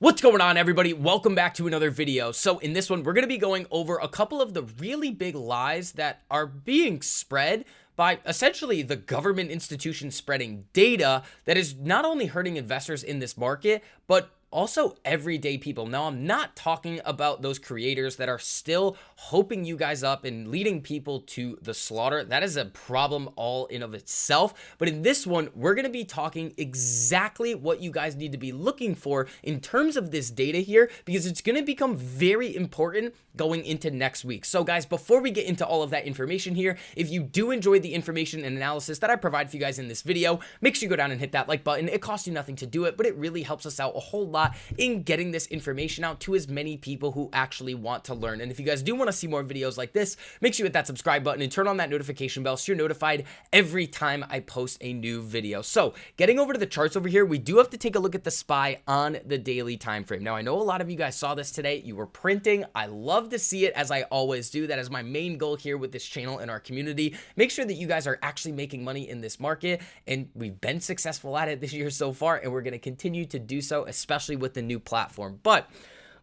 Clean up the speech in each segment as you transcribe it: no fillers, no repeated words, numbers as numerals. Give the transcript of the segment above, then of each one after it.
What's going on, everybody? Welcome back to another video. So in this one, we're going to be going over a couple of the really big lies that are being spread by essentially the government institution spreading data that is not only hurting investors in this market, but also everyday people. Now, I'm not talking about those creators that are still hoping you guys up and leading people to the slaughter. That is a problem all in of itself. But in this one, we're going to be talking exactly what you guys need to be looking for in terms of this data here, because it's going to become very important going into next week. So guys, before we get into all of that information here, if you do enjoy the information and analysis that I provide for you guys in this video, make sure you go down and hit that like button. It costs you nothing to do it, but it really helps us out a whole lot in getting this information out to as many people who actually want to learn. And if you guys do want to see more videos like this, make sure you hit that subscribe button and turn on that notification bell so you're notified every time I post a new video. So getting over to the charts over here, we do have to take a look at the SPY on the daily time frame. Now, I know a lot of you guys saw this today. You were printing. I love to see it, as I always do. That is my main goal here with this channel and our community. Make sure that you guys are actually making money in this market, and we've been successful at it this year so far, and we're going to continue to do so, especially with the new platform. But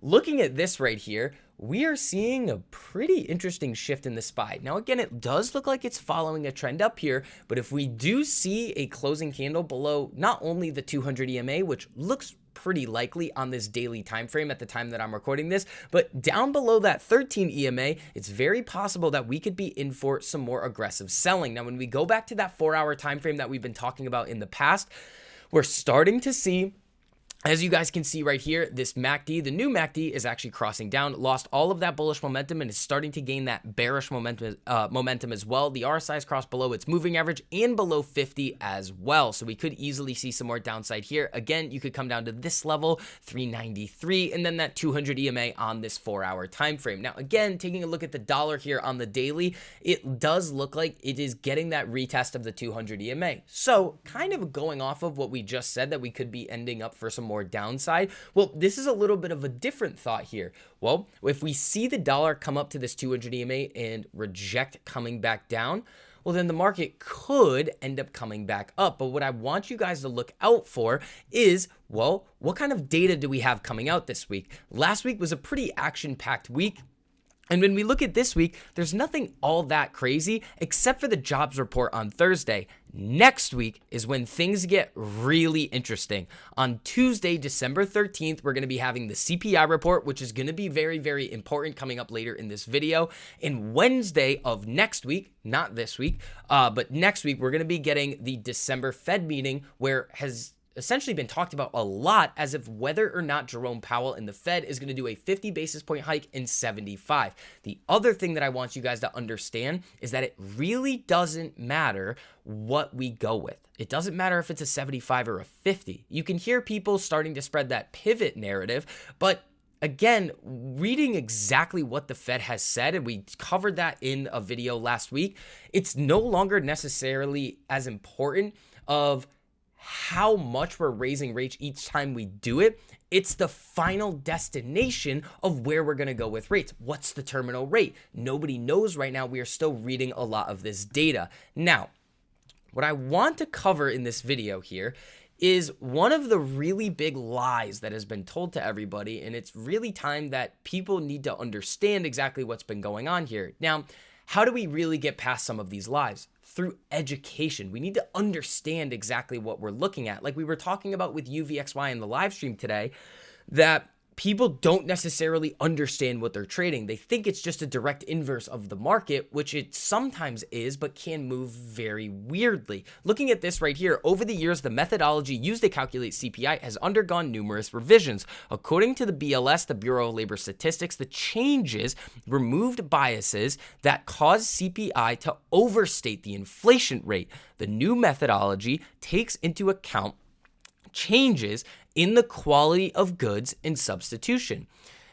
looking at this right here, we are seeing a pretty interesting shift in the SPY. Now, again, it does look like it's following a trend up here, but if we do see a closing candle below not only the 200 EMA, which looks pretty likely on this daily time frame at the time that I'm recording this, but down below that 13 EMA, it's very possible that we could be in for some more aggressive selling. Now, when we go back to that 4-hour time frame that we've been talking about in the past, we're starting to see, as you guys can see right here, this MACD, the new MACD, is actually crossing down, lost all of that bullish momentum, and is starting to gain that bearish momentum as well. The RSI is crossed below its moving average and below 50 as well. So we could easily see some more downside here. Again, you could come down to this level, 393, and then that 200 EMA on this 4-hour time frame. Now, again, taking a look at the dollar here on the daily, it does look like it is getting that retest of the 200 EMA. So kind of going off of what we just said, that we could be ending up for some more downside. Well, this is a little bit of a different thought here. Well, if we see the dollar come up to this 200 EMA and reject coming back down, well, then the market could end up coming back up. But what I want you guys to look out for is, well, what kind of data do we have coming out this week? Last week was a pretty action-packed week. And when we look at this week, there's nothing all that crazy except for the jobs report on Thursday. Next week is when things get really interesting. On Tuesday, December 13th, we're going to be having the CPI report, which is going to be very, very important, coming up later in this video. And Wednesday of next week, not this week, but next week, we're going to be getting the December Fed meeting, where has essentially been talked about a lot as if whether or not Jerome Powell and the Fed is going to do a 50 basis point hike in 75. The other thing that I want you guys to understand is that it really doesn't matter what we go with. It doesn't matter if it's a 75 or a 50. You can hear people starting to spread that pivot narrative, but again, reading exactly what the Fed has said, and we covered that in a video last week, it's no longer necessarily as important of how much we're raising rates each time we do it. It's the final destination of where we're going to go with rates. What's the terminal rate? Nobody knows right now. We are still reading a lot of this data. Now, what I want to cover in this video here is one of the really big lies that has been told to everybody, and it's really time that people need to understand exactly what's been going on here. Now, how do we really get past some of these lies? Through education. We need to understand exactly what we're looking at. Like we were talking about with UVXY in the live stream today, that people don't necessarily understand what they're trading. They think it's just a direct inverse of the market, which it sometimes is, but can move very weirdly. Looking at this right here, over the years, the methodology used to calculate CPI has undergone numerous revisions. According to the BLS, the Bureau of Labor Statistics, the changes removed biases that cause CPI to overstate the inflation rate. The new methodology takes into account changes in the quality of goods and substitution.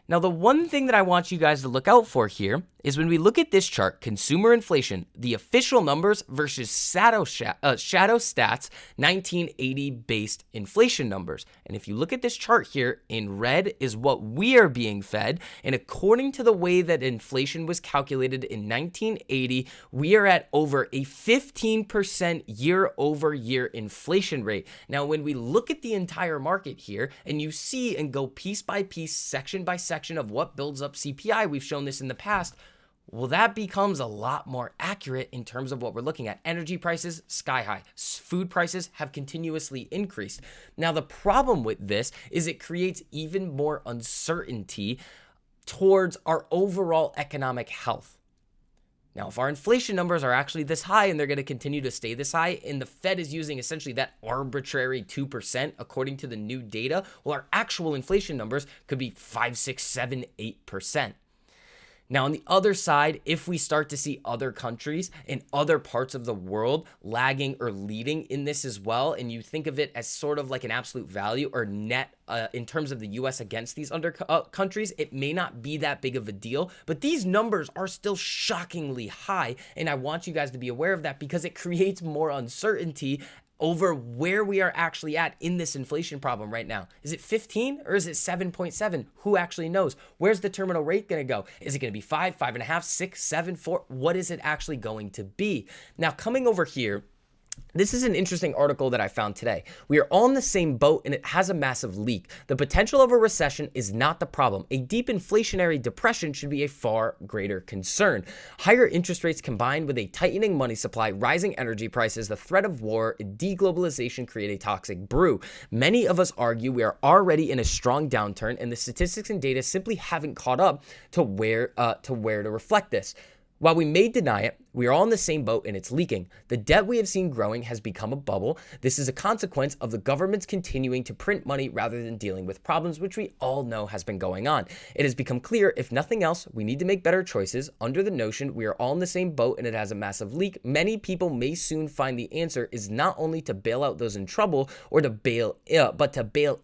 Now, the one thing that I want you guys to look out for here is when we look at this chart, consumer inflation, the official numbers versus shadow stats, 1980 based inflation numbers. And if you look at this chart here, in red is what we are being fed. And according to the way that inflation was calculated in 1980, we are at over a 15% year over year inflation rate. Now, when we look at the entire market here and you see and go piece by piece, section by section of what builds up CPI, we've shown this in the past, well, that becomes a lot more accurate in terms of what we're looking at. Energy prices, sky high. Food prices have continuously increased. Now, the problem with this is it creates even more uncertainty towards our overall economic health. Now, if our inflation numbers are actually this high and they're going to continue to stay this high, and the Fed is using essentially that arbitrary 2% according to the new data, well, our actual inflation numbers could be 5, 6, 7, 8%. Now, on the other side, if we start to see other countries in other parts of the world lagging or leading in this as well, and you think of it as sort of like an absolute value or net in terms of the U.S. against these other countries, it may not be that big of a deal, but these numbers are still shockingly high, and I want you guys to be aware of that because it creates more uncertainty over where we are actually at in this inflation problem right now. Is it 15 or is it 7.7? Who actually knows? Where's the terminal rate going to go? Is it going to be 5, 5.5, 6, 7, 4? What is it actually going to be? Now, coming over here, this is an interesting article that I found today. We are all in the same boat and it has a massive leak. The potential of a recession is not the problem. A deep inflationary depression should be a far greater concern. Higher interest rates combined with a tightening money supply, rising energy prices, the threat of war, and deglobalization create a toxic brew. Many of us argue we are already in a strong downturn and the statistics and data simply haven't caught up to where to reflect this. While we may deny it, we are all in the same boat and it's leaking. The debt we have seen growing has become a bubble. This is a consequence of the government's continuing to print money rather than dealing with problems, which we all know has been going on. It has become clear, if nothing else, we need to make better choices. Under the notion we are all in the same boat and it has a massive leak, many people may soon find the answer is not only to bail out those in trouble or to bail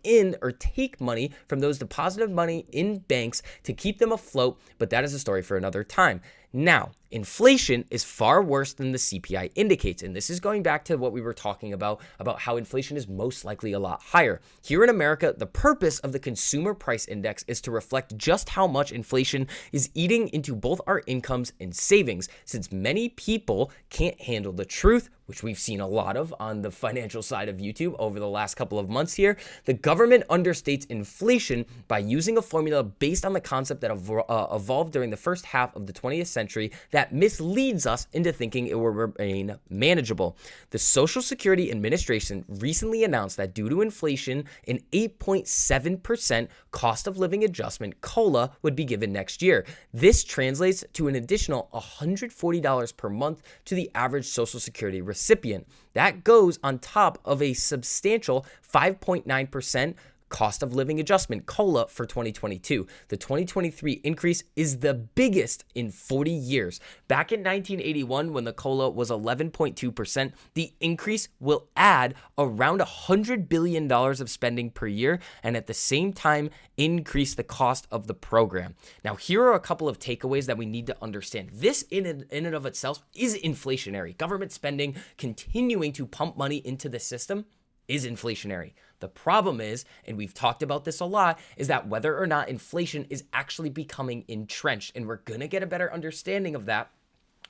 in or take money from those deposited money in banks to keep them afloat, but that is a story for another time. Now, inflation is far worse than the CPI indicates, and this is going back to what we were talking about how inflation is most likely a lot higher. Here in America, the purpose of the Consumer Price Index is to reflect just how much inflation is eating into both our incomes and savings. Since many people can't handle the truth, which we've seen a lot of on the financial side of YouTube over the last couple of months here, the government understates inflation by using a formula based on the concept that evolved during the first half of the 20th century that misleads us into thinking it will remain manageable. The Social Security Administration recently announced that due to inflation, an 8.7% cost of living adjustment, COLA, would be given next year. This translates to an additional $140 per month to the average Social Security recipient. That goes on top of a substantial 5.9% cost of living adjustment, COLA, for 2022. The 2023 increase is the biggest in 40 years. Back in 1981, when the COLA was 11.2%, the increase will add around $100 billion of spending per year and at the same time increase the cost of the program. Now, here are a couple of takeaways that we need to understand. This in and of itself is inflationary. Government spending continuing to pump money into the system is inflationary. The problem is, and we've talked about this a lot, is that whether or not inflation is actually becoming entrenched, and we're going to get a better understanding of that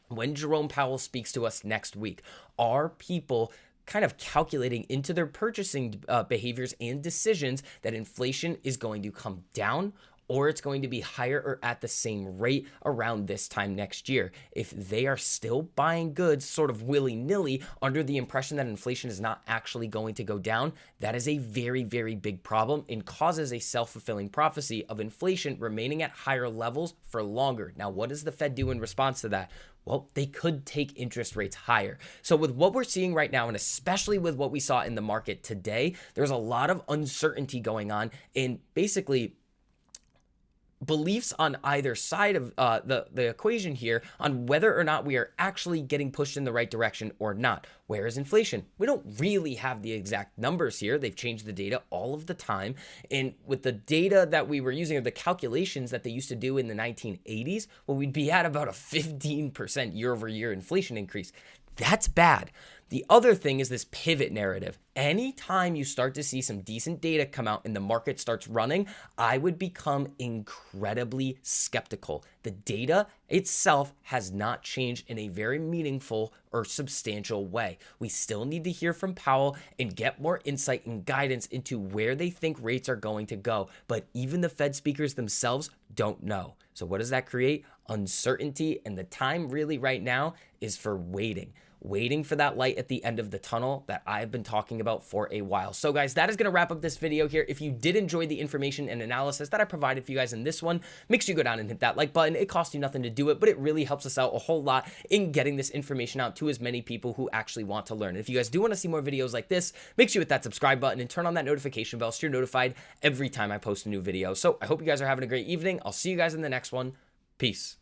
when Jerome Powell speaks to us next week. Are people kind of calculating into their purchasing behaviors and decisions that inflation is going to come down, or it's going to be higher or at the same rate around this time next year? If they are still buying goods sort of willy-nilly under the impression that inflation is not actually going to go down, that is a very, very big problem and causes a self-fulfilling prophecy of inflation remaining at higher levels for longer. Now, what does the Fed do in response to that? Well, they could take interest rates higher. So with what we're seeing right now, and especially with what we saw in the market today, there's a lot of uncertainty going on in basically beliefs on either side of the equation here on whether or not we are actually getting pushed in the right direction or not. Where is inflation? We don't really have the exact numbers here. They've changed the data all of the time. And with the data that we were using, or the calculations that they used to do in the 1980s, well, we'd be at about a 15% year over year inflation increase. That's bad. The other thing is this pivot narrative. Anytime you start to see some decent data come out and the market starts running, I would become incredibly skeptical. The data itself has not changed in a very meaningful or substantial way. We still need to hear from Powell and get more insight and guidance into where they think rates are going to go. But even the Fed speakers themselves don't know. So what does that create? Uncertainty. And the time really right now is for waiting for that light at the end of the tunnel that I've been talking about for a while. So guys, that is going to wrap up this video here. If you did enjoy the information and analysis that I provided for you guys in this one, make sure you go down and hit that like button. It costs you nothing to do it, but it really helps us out a whole lot in getting this information out to as many people who actually want to learn. And if you guys do want to see more videos like this, make sure you hit that subscribe button and turn on that notification bell so you're notified every time I post a new video. So I hope you guys are having a great evening. I'll see you guys in the next one. Peace.